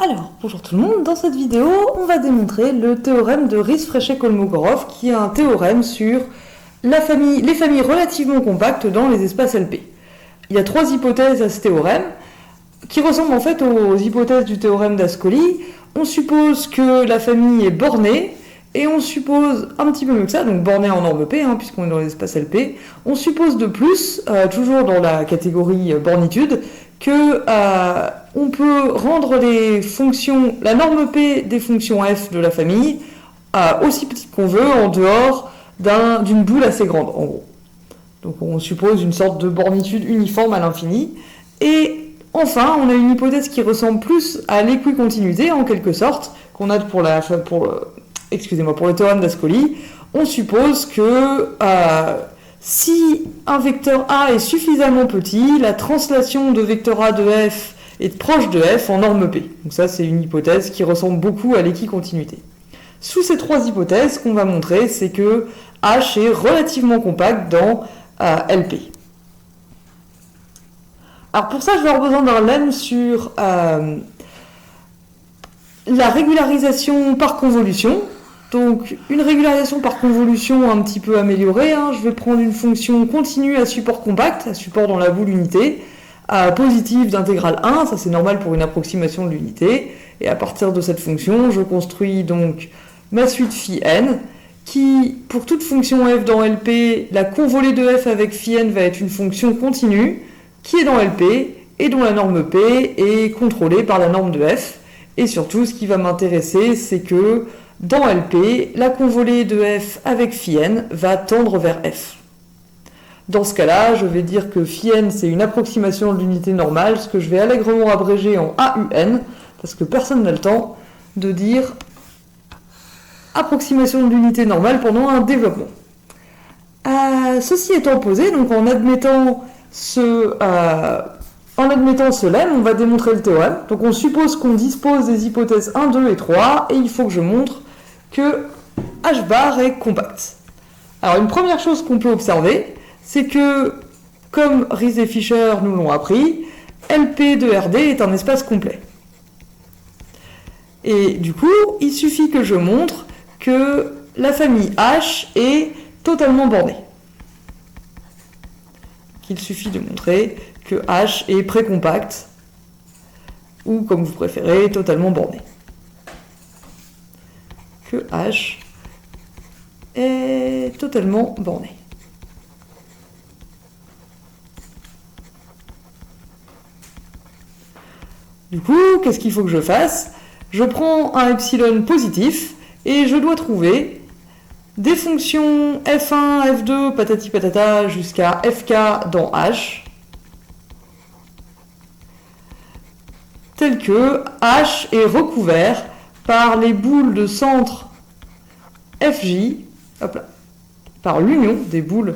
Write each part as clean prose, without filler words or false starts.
Alors, bonjour tout le monde, dans cette vidéo, on va démontrer le théorème de Riesz-Fréchet-Kolmogorov, qui est un théorème sur les familles relativement compactes dans les espaces LP. Il y a trois hypothèses à ce théorème, qui ressemblent en fait aux hypothèses du théorème d'Ascoli. On suppose que la famille est bornée, et on suppose un petit peu mieux que ça, donc bornée en norme P, puisqu'on est dans les espaces LP, on suppose de plus, toujours dans la catégorie bornitude, que on peut rendre la norme P des fonctions f de la famille aussi petite qu'on veut en dehors d'une boule assez grande, en gros. Donc on suppose une sorte de bornitude uniforme à l'infini. Et enfin, on a une hypothèse qui ressemble plus à l'équicontinuité, en quelque sorte, qu'on a pour le théorème d'Ascoli. On suppose que si un vecteur A est suffisamment petit, la translation de vecteur A de f est proche de f en norme P. Donc ça, c'est une hypothèse qui ressemble beaucoup à l'équicontinuité. Sous ces trois hypothèses, ce qu'on va montrer, c'est que H est relativement compact dans LP. Alors pour ça, je vais avoir besoin d'un lemme sur la régularisation par convolution. Donc une régularisation par convolution un petit peu améliorée. Je vais prendre une fonction continue à support compact, à support dans la boule unité, positive d'intégrale 1, ça c'est normal pour une approximation de l'unité. Et à partir de cette fonction, je construis donc ma suite phi n, qui, pour toute fonction f dans LP, la convolée de f avec phi n va être une fonction continue, qui est dans LP, et dont la norme P est contrôlée par la norme de f. Et surtout, ce qui va m'intéresser, c'est que dans LP, la convolée de f avec phi n va tendre vers f. Dans ce cas-là, je vais dire que phi n, c'est une approximation de l'unité normale, ce que je vais allègrement abréger en AUN, parce que personne n'a le temps de dire approximation de l'unité normale pendant un développement. Ceci étant posé, donc en admettant ce lemme, on va démontrer le théorème. Donc on suppose qu'on dispose des hypothèses 1, 2 et 3, et il faut que je montre que H bar est compact. Alors une première chose qu'on peut observer, c'est que, comme Riesz et Fischer nous l'ont appris, LP de RD est un espace complet. Et du coup, il suffit que je montre que la famille H est totalement bornée. Il suffit de montrer que H est précompact, ou comme vous préférez, totalement borné. Que H est totalement borné. Du coup, qu'est-ce qu'il faut que je fasse? Je prends un epsilon positif et je dois trouver des fonctions f1, f2, patati patata, jusqu'à fk dans H, tel que H est recouvert par les boules de centre FJ, par l'union des boules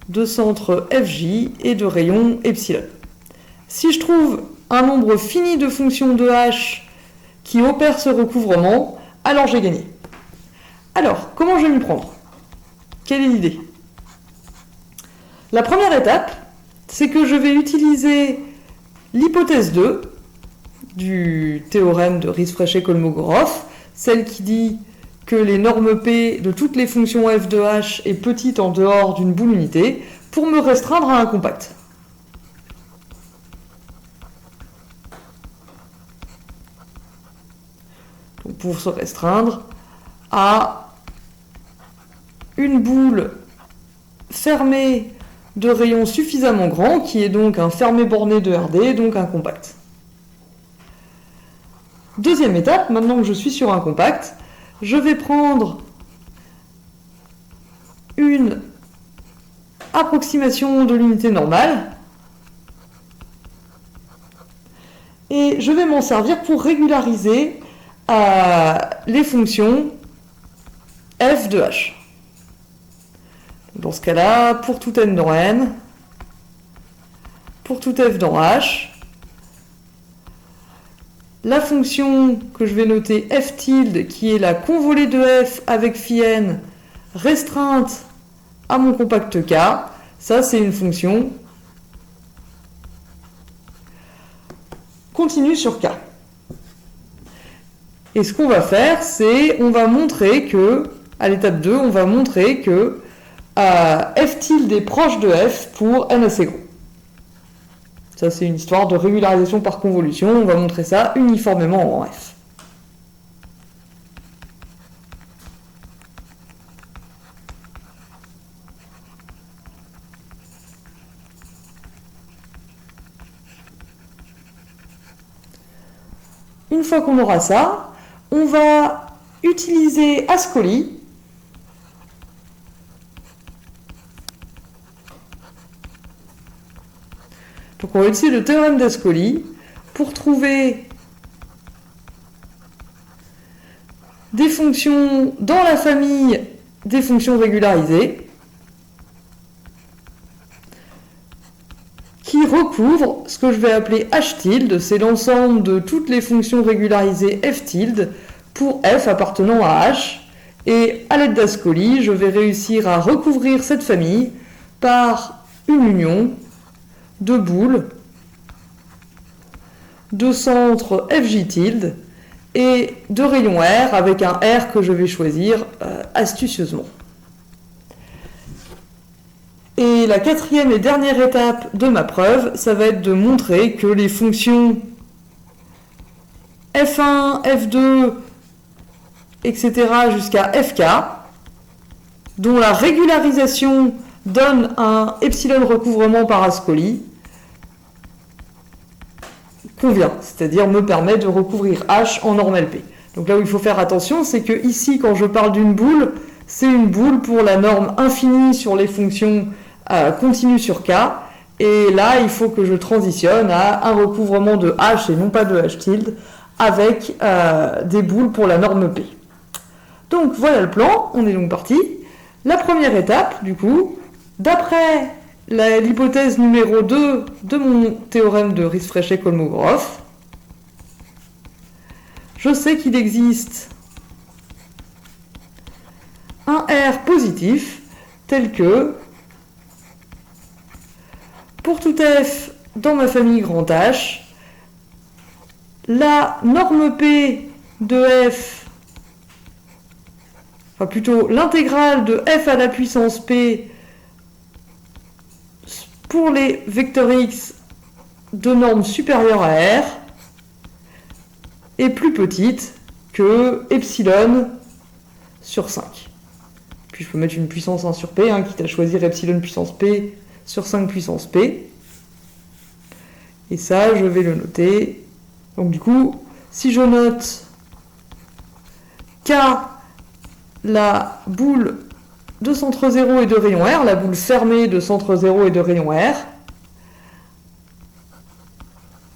de centre FJ et de rayon epsilon. Si je trouve un nombre fini de fonctions de H qui opèrent ce recouvrement, alors j'ai gagné. Alors, comment je vais m'y prendre? Quelle est l'idée? La première étape, c'est que je vais utiliser l'hypothèse 2 du théorème de Riesz-Fréchet-Kolmogorov, celle qui dit que les normes P de toutes les fonctions f de H est petite en dehors d'une boule unité, pour me restreindre à un compact. Donc pour se restreindre à une boule fermée de rayon suffisamment grand, qui est donc un fermé borné de RD, donc un compact. Deuxième étape, maintenant que je suis sur un compact, je vais prendre une approximation de l'unité normale et je vais m'en servir pour régulariser les fonctions f de h. Dans ce cas-là, pour tout n dans n, pour tout f dans h, la fonction que je vais noter f tilde, qui est la convolée de f avec phi n restreinte à mon compact k, ça c'est une fonction continue sur k. Et ce qu'on va faire, c'est on va montrer que, à l'étape 2, on va montrer que f tilde est proche de f pour n assez gros. Ça, c'est une histoire de régularisation par convolution. On va montrer ça uniformément en f. Une fois qu'on aura ça, on va utiliser Ascoli Donc on va utiliser le théorème d'Ascoli pour trouver des fonctions dans la famille des fonctions régularisées qui recouvrent ce que je vais appeler h tilde, c'est l'ensemble de toutes les fonctions régularisées f tilde pour f appartenant à h. Et à l'aide d'Ascoli, je vais réussir à recouvrir cette famille par une union de boules de centre fj tilde et de rayon R avec un R que je vais choisir astucieusement. Et la quatrième et dernière étape de ma preuve, ça va être de montrer que les fonctions f1, f2, etc. jusqu'à fk, dont la régularisation donne un epsilon recouvrement par Ascoli, convient, c'est-à-dire me permet de recouvrir H en norme LP. Donc là où il faut faire attention, c'est que ici, quand je parle d'une boule, c'est une boule pour la norme infinie sur les fonctions continues sur K, et là, il faut que je transitionne à un recouvrement de H et non pas de H tilde, avec des boules pour la norme P. Donc voilà le plan, on est donc parti. La première étape, du coup, d'après l'hypothèse numéro 2 de mon théorème de Riesz-Fréchet-Kolmogorov, je sais qu'il existe un R positif tel que, pour tout f dans ma famille grand H, la norme P de f, enfin plutôt l'intégrale de f à la puissance P pour les vecteurs x de norme supérieure à R est plus petite que epsilon sur 5. Puis je peux mettre une puissance 1 sur P, quitte à choisir epsilon puissance P sur 5 puissance P. Et ça, je vais le noter. Donc du coup, si je note K, la boule de centre 0 et de rayon R, la boule fermée de centre 0 et de rayon R,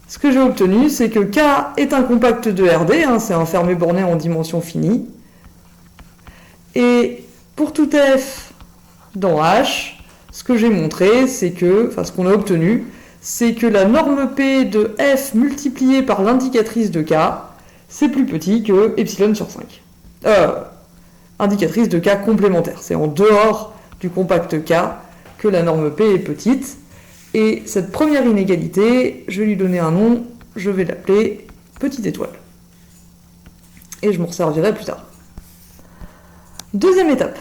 ce que j'ai obtenu, c'est que K est un compact de RD, c'est un fermé borné en dimension finie. Et pour tout F dans H, ce que j'ai montré, c'est que, enfin ce qu'on a obtenu, c'est que la norme P de F multipliée par l'indicatrice de K, c'est plus petit que epsilon sur 5. Indicatrice de K complémentaire. C'est en dehors du compact K que la norme P est petite. Et cette première inégalité, je vais lui donner un nom, je vais l'appeler petite étoile. Et je m'en servirai plus tard. Deuxième étape.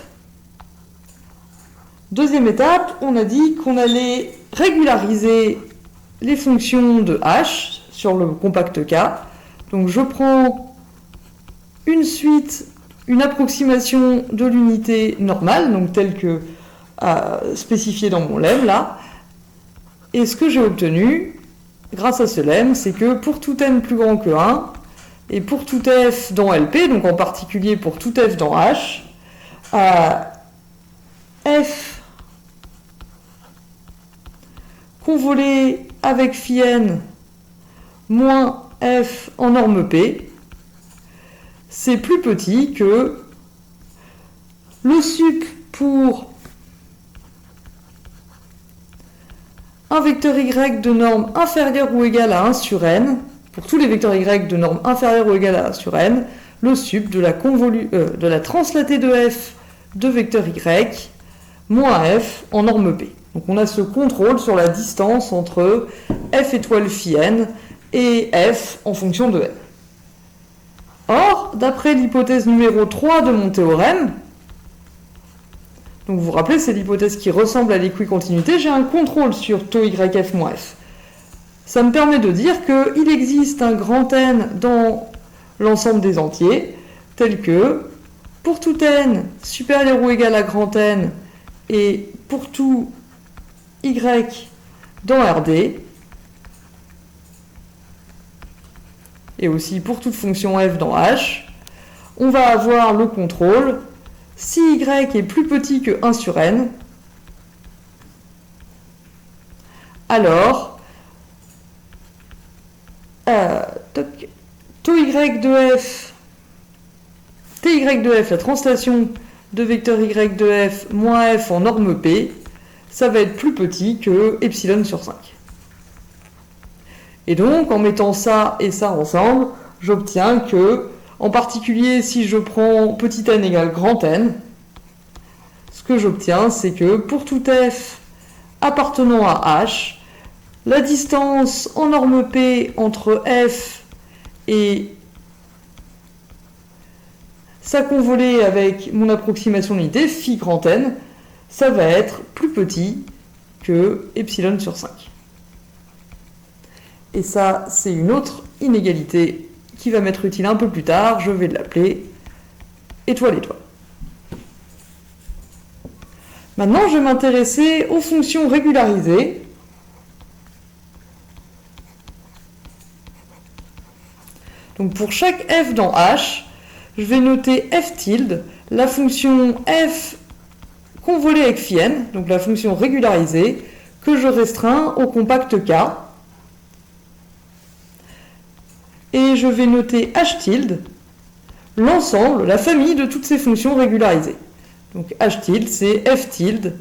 Deuxième étape, on a dit qu'on allait régulariser les fonctions de H sur le compact K. Donc je prends une suite, une approximation de l'unité normale, donc telle que spécifiée dans mon lemme là. Et ce que j'ai obtenu, grâce à ce lemme, c'est que pour tout n plus grand que 1, et pour tout f dans LP, donc en particulier pour tout f dans H, f convolé avec phi n moins f en norme P, c'est plus petit que le sup pour un vecteur y de norme inférieure ou égale à 1 sur n, pour tous les vecteurs y de norme inférieure ou égale à 1 sur n, le sup de la translatée de f de vecteur y moins f en norme P. Donc on a ce contrôle sur la distance entre f étoile phi n et f en fonction de n. Or, d'après l'hypothèse numéro 3 de mon théorème, donc vous vous rappelez, c'est l'hypothèse qui ressemble à l'équicontinuité, j'ai un contrôle sur taux yf moins f. Ça me permet de dire qu'il existe un grand N dans l'ensemble des entiers, tel que pour tout n supérieur ou égal à grand N et pour tout y dans Rd, et aussi pour toute fonction f dans H, on va avoir le contrôle si y est plus petit que 1 sur n, alors taux y de f, ty de f, la translation de vecteur y de f moins f en norme p, ça va être plus petit que epsilon sur 5. Et donc, en mettant ça et ça ensemble, j'obtiens que, en particulier si je prends petit n égale grand N, ce que j'obtiens, c'est que pour tout f appartenant à H, la distance en norme P entre f et sa convolée avec mon approximation de l'unité, phi grand N, ça va être plus petit que epsilon sur 5. Et ça, c'est une autre inégalité qui va m'être utile un peu plus tard. Je vais l'appeler étoile-étoile. Maintenant, je vais m'intéresser aux fonctions régularisées. Donc pour chaque f dans H, je vais noter f tilde, la fonction f convolée avec phi n, donc la fonction régularisée, que je restreins au compact K. Et je vais noter h tilde, l'ensemble, la famille de toutes ces fonctions régularisées. Donc h tilde, c'est f tilde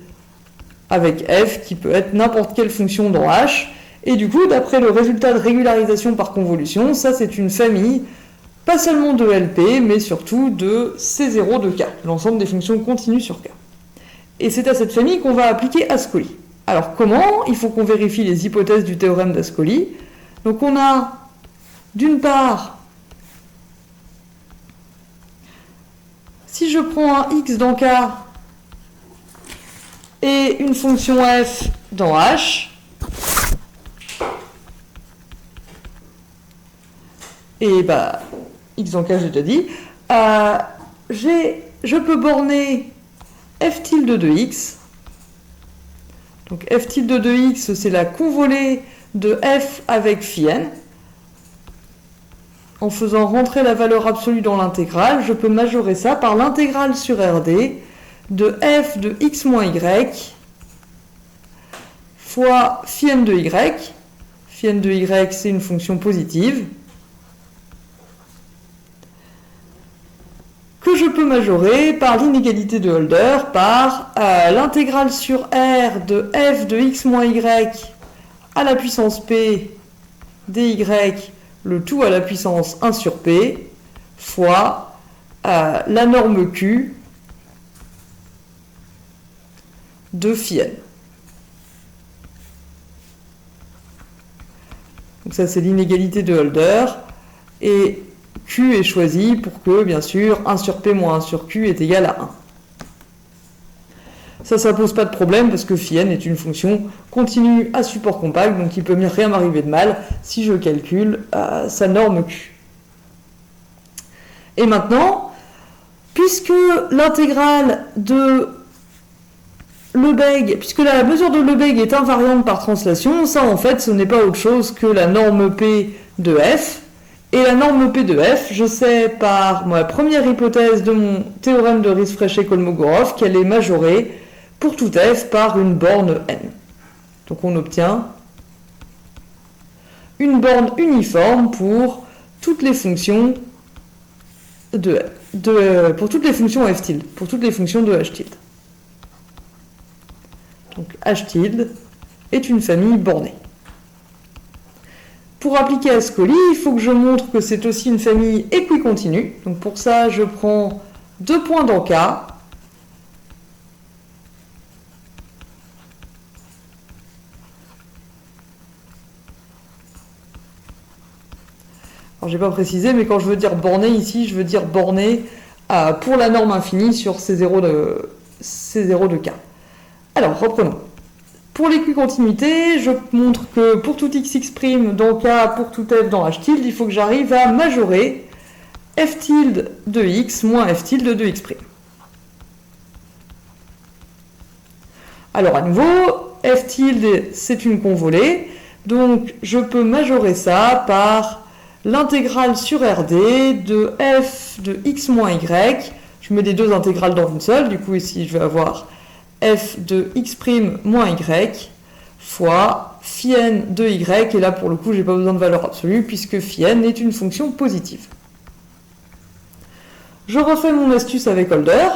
avec f qui peut être n'importe quelle fonction dans H. Et du coup, d'après le résultat de régularisation par convolution, ça c'est une famille, pas seulement de LP, mais surtout de C0 de K, l'ensemble des fonctions continues sur K. Et c'est à cette famille qu'on va appliquer Ascoli. Alors comment? Il faut qu'on vérifie les hypothèses du théorème d'Ascoli. Donc on a d'une part, si je prends un x dans K et une fonction f dans H, et bah x dans K j'ai déjà dit, je peux borner f tilde de x. Donc f tilde de x, c'est la convolée de f avec phi n. En faisant rentrer la valeur absolue dans l'intégrale, je peux majorer ça par l'intégrale sur Rd de f de x moins y fois phi n de y. Phi n de y, c'est une fonction positive que je peux majorer par l'inégalité de Holder par l'intégrale sur R de f de x moins y à la puissance p dy, le tout à la puissance 1 sur p, fois la norme q de phi n. Donc ça c'est l'inégalité de Holder, et q est choisi pour que, bien sûr, 1 sur p moins 1 sur q est égal à 1. Ça pose pas de problème parce que phi n est une fonction continue à support compact, donc il ne peut rien m'arriver de mal si je calcule sa norme q. Et maintenant, puisque l'intégrale de Lebesgue, puisque la mesure de Lebesgue est invariante par translation, ça en fait ce n'est pas autre chose que la norme p de f. Et la norme p de f, je sais par ma première hypothèse de mon théorème de Riesz-Fréchet-Kolmogorov qu'elle est majorée pour tout f par une borne n. Donc on obtient une borne uniforme pour toutes les fonctions pour toutes les fonctions f tilde, pour toutes les fonctions de h tilde. Donc h tilde est une famille bornée. Pour appliquer Ascoli, il faut que je montre que c'est aussi une famille équicontinue. Donc pour ça, je prends 2 points dans K. Alors j'ai pas précisé, mais quand je veux dire borné ici, je veux dire borné pour la norme infinie sur C0 de K. Alors reprenons. Pour l'équicontinuité, je montre que pour tout x dans K, pour tout f dans h tilde, il faut que j'arrive à majorer f tilde de x moins f tilde de x'. Alors à nouveau, f tilde c'est une convolée, donc je peux majorer ça par l'intégrale sur RD de f de x moins y. Je mets les deux intégrales dans une seule, du coup ici je vais avoir f de x' moins y fois phi n de y, et là pour le coup j'ai pas besoin de valeur absolue puisque phi n est une fonction positive. Je refais mon astuce avec Holder.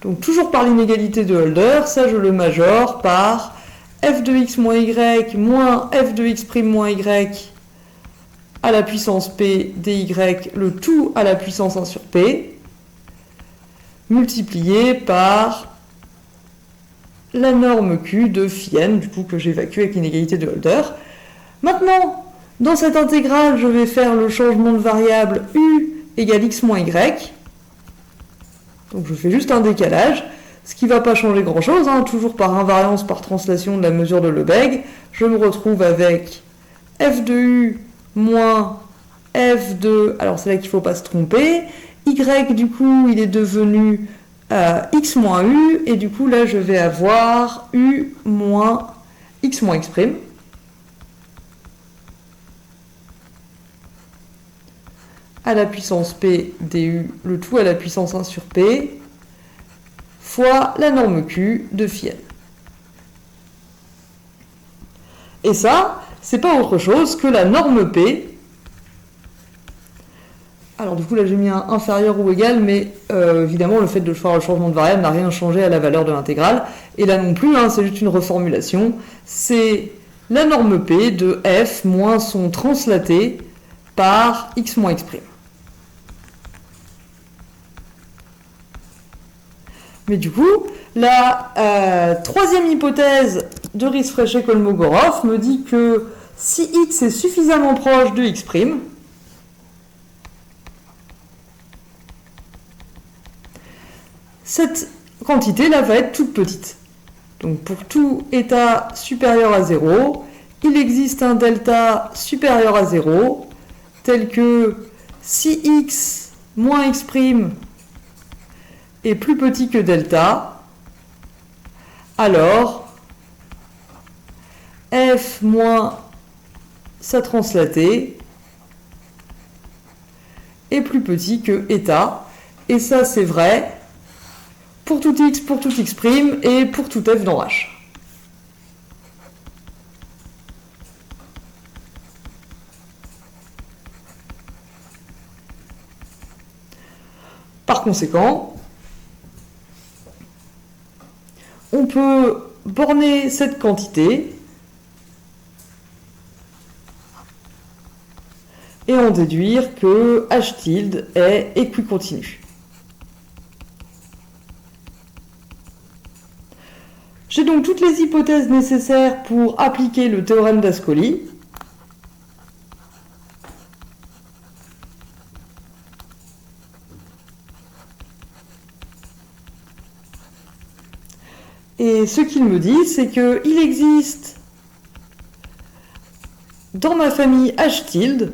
Donc toujours par l'inégalité de Holder, ça je le majore par f de x moins y moins f de x' moins y à la puissance p dy, le tout à la puissance 1 sur p, multiplié par la norme q de phi n, du coup que j'évacue avec l'inégalité de Holder. Maintenant, dans cette intégrale, je vais faire le changement de variable u égale x moins y. Donc je fais juste un décalage, ce qui ne va pas changer grand-chose, hein, toujours par invariance par translation de la mesure de Lebesgue. Je me retrouve avec f de u moins f de... Alors c'est là qu'il ne faut pas se tromper. Y, du coup, il est devenu x moins u, et du coup, là, je vais avoir u moins x moins x'. À la puissance p du, le tout à la puissance 1 sur p, fois la norme q de phi n. Et ça, c'est pas autre chose que la norme p. Alors du coup là j'ai mis un inférieur ou égal, mais évidemment le fait de faire le changement de variable n'a rien changé à la valeur de l'intégrale. Et là non plus, hein, c'est juste une reformulation. C'est la norme p de f moins son translaté par x moins x'. Mais du coup, la troisième hypothèse de Riesz-Fréchet-Kolmogorov me dit que si x est suffisamment proche de x', cette quantité-là va être toute petite. Donc pour tout état supérieur à 0, il existe un delta supérieur à 0, tel que si x moins x' est plus petit que delta, alors f moins sa translatée est plus petit que état. Et ça c'est vrai pour tout x, pour tout x' et pour tout f dans h. Par conséquent, on peut borner cette quantité et en déduire que h tilde est équicontinu. J'ai donc toutes les hypothèses nécessaires pour appliquer le théorème d'Ascoli. Et ce qu'il me dit, c'est qu'il existe dans ma famille h tilde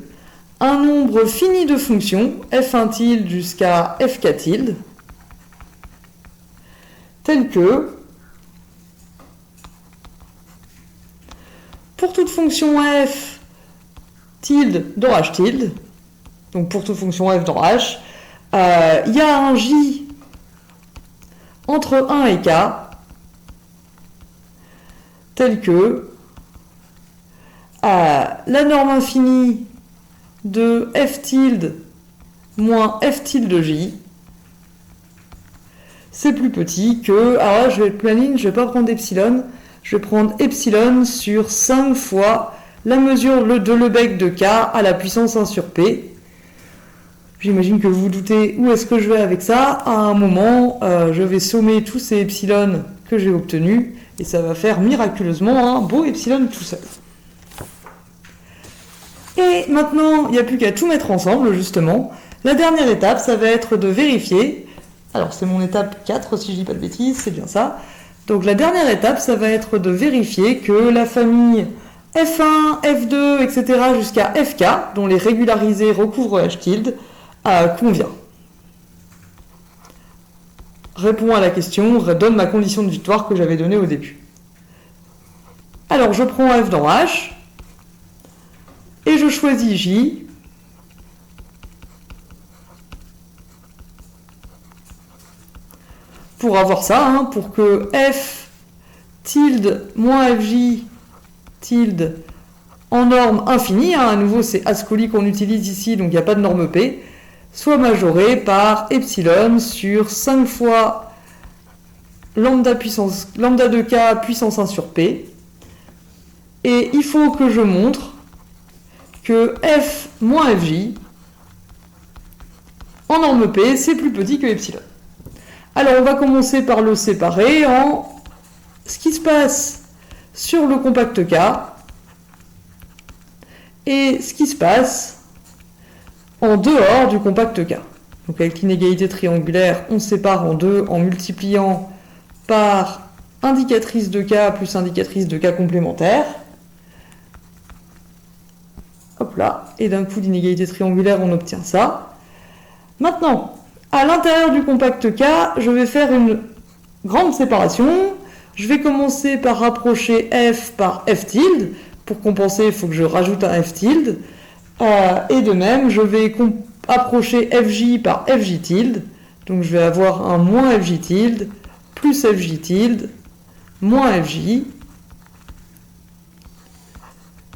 un nombre fini de fonctions, f1 tilde jusqu'à fk tilde, tel que pour toute fonction f tilde dans h tilde, donc pour toute fonction f dans h, il y a un j entre 1 et k, tel que la norme infinie de f tilde moins f tilde de j, c'est plus petit que... Alors là, je vais être planine, je ne vais pas prendre epsilon, je vais prendre epsilon sur 5 fois la mesure de Lebesgue de k à la puissance 1 sur p. J'imagine que vous vous doutez où est-ce que je vais avec ça. À un moment, je vais sommer tous ces epsilon que j'ai obtenus, Et ça va faire miraculeusement un beau epsilon tout seul. Et maintenant, il n'y a plus qu'à tout mettre ensemble, justement. La dernière étape, ça va être de vérifier. Alors, c'est mon étape 4, si je dis pas de bêtises, c'est bien ça. Donc, la dernière étape, ça va être de vérifier que la famille F1, F2, etc. jusqu'à FK, dont les régularisés recouvrent H tilde, convient. Répond à la question, donne ma condition de victoire que j'avais donnée au début. Alors, je prends F dans H, et je choisis J, pour avoir ça, hein, pour que F tilde moins FJ tilde en norme infinie, hein, à nouveau c'est Ascoli qu'on utilise ici, donc il n'y a pas de norme P, soit majoré par epsilon sur 5 fois lambda de K puissance 1 sur P. Et il faut que je montre que F moins FJ en norme P, c'est plus petit que epsilon. Alors on va commencer par le séparer en ce qui se passe sur le compact K et ce qui se passe en dehors du compact K. Donc avec l'inégalité triangulaire, on sépare en deux en multipliant par indicatrice de K plus indicatrice de K complémentaire. Hop là, et d'un coup d'inégalité triangulaire, on obtient ça. Maintenant, à l'intérieur du compact K, je vais faire une grande séparation. Je vais commencer par rapprocher F par F tilde. Pour compenser, il faut que je rajoute un F tilde. Et de même, je vais approcher FJ par FJ tilde. Donc je vais avoir un moins FJ tilde, plus FJ tilde, moins FJ.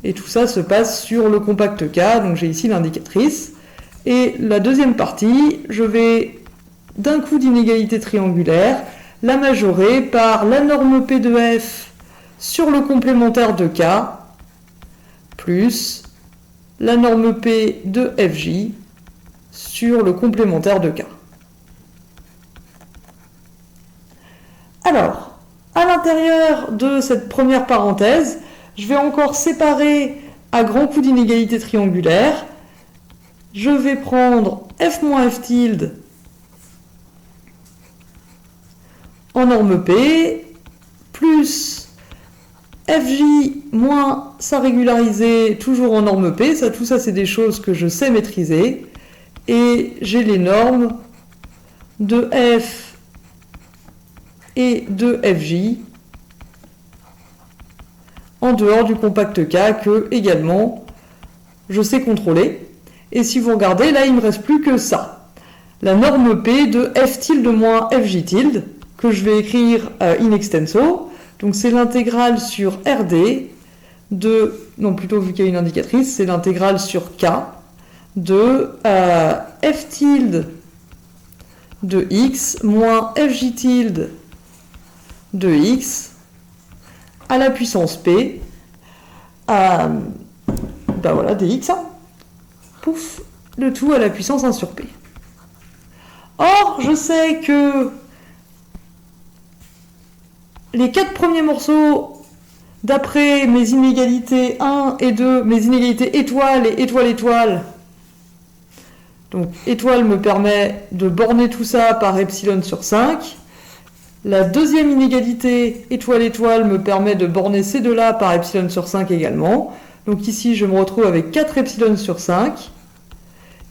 Et tout ça se passe sur le compact K. Donc j'ai ici l'indicatrice. Et la deuxième partie, je vais, d'un coup d'inégalité triangulaire, la majorer par la norme P de F sur le complémentaire de K, plus la norme P de FJ sur le complémentaire de K. Alors, à l'intérieur de cette première parenthèse, je vais encore séparer à grands coups d'inégalité triangulaire. Je vais prendre F moins F tilde en norme P, plus FJ moins sa régularisée toujours en norme P. Ça, tout ça, c'est des choses que je sais maîtriser. Et j'ai les normes de F et de FJ en dehors du compact K que, également, je sais contrôler. Et si vous regardez, là, il ne me reste plus que ça. La norme P de F tilde moins FJ tilde, que je vais écrire in extenso. Donc, c'est l'intégrale sur RD de... Non, plutôt, vu qu'il y a une indicatrice, c'est l'intégrale sur K de F tilde de X moins FJ tilde de X à la puissance P. Ben voilà, dx. Pouf, le tout à la puissance 1 sur P. Or, je sais que les 4 premiers morceaux, d'après mes inégalités 1 et 2, mes inégalités étoile et étoile-étoile, donc étoile me permet de borner tout ça par epsilon sur 5. La deuxième inégalité étoile-étoile me permet de borner ces deux-là par epsilon sur 5 également. Donc ici, je me retrouve avec 4 epsilon sur 5.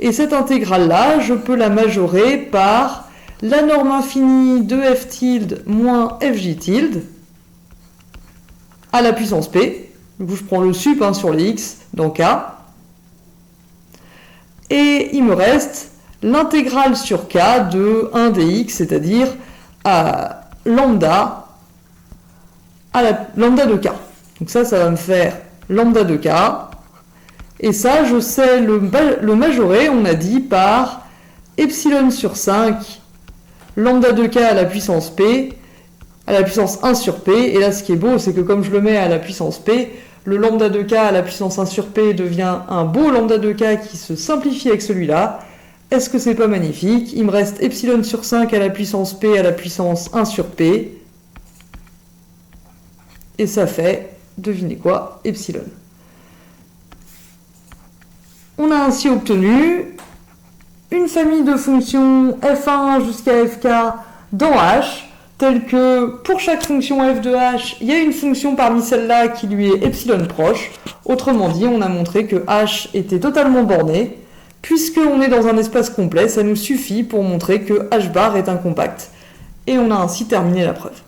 Et cette intégrale-là, je peux la majorer par la norme infinie de F tilde moins FJ tilde à la puissance P. Du coup, je prends le sup sur les X dans K. Et il me reste l'intégrale sur K de 1 dx, c'est-à-dire lambda à la lambda de K. Donc ça va me faire lambda de K. Et ça, je sais le majorer, on a dit, par epsilon sur 5, lambda de K à la puissance P, à la puissance 1 sur P. Et là, ce qui est beau, c'est que comme je le mets à la puissance P, le lambda de K à la puissance 1 sur P devient un beau lambda de K qui se simplifie avec celui-là. Est-ce que c'est pas magnifique? Il me reste epsilon sur 5 à la puissance P à la puissance 1 sur P. Et ça fait, devinez quoi, epsilon. On a ainsi obtenu une famille de fonctions f1 jusqu'à fk dans H, telle que pour chaque fonction f de h, il y a une fonction parmi celles-là qui lui est epsilon proche. Autrement dit, on a montré que h était totalement borné. Puisqu'on est dans un espace complet, ça nous suffit pour montrer que h bar est un compact. Et on a ainsi terminé la preuve.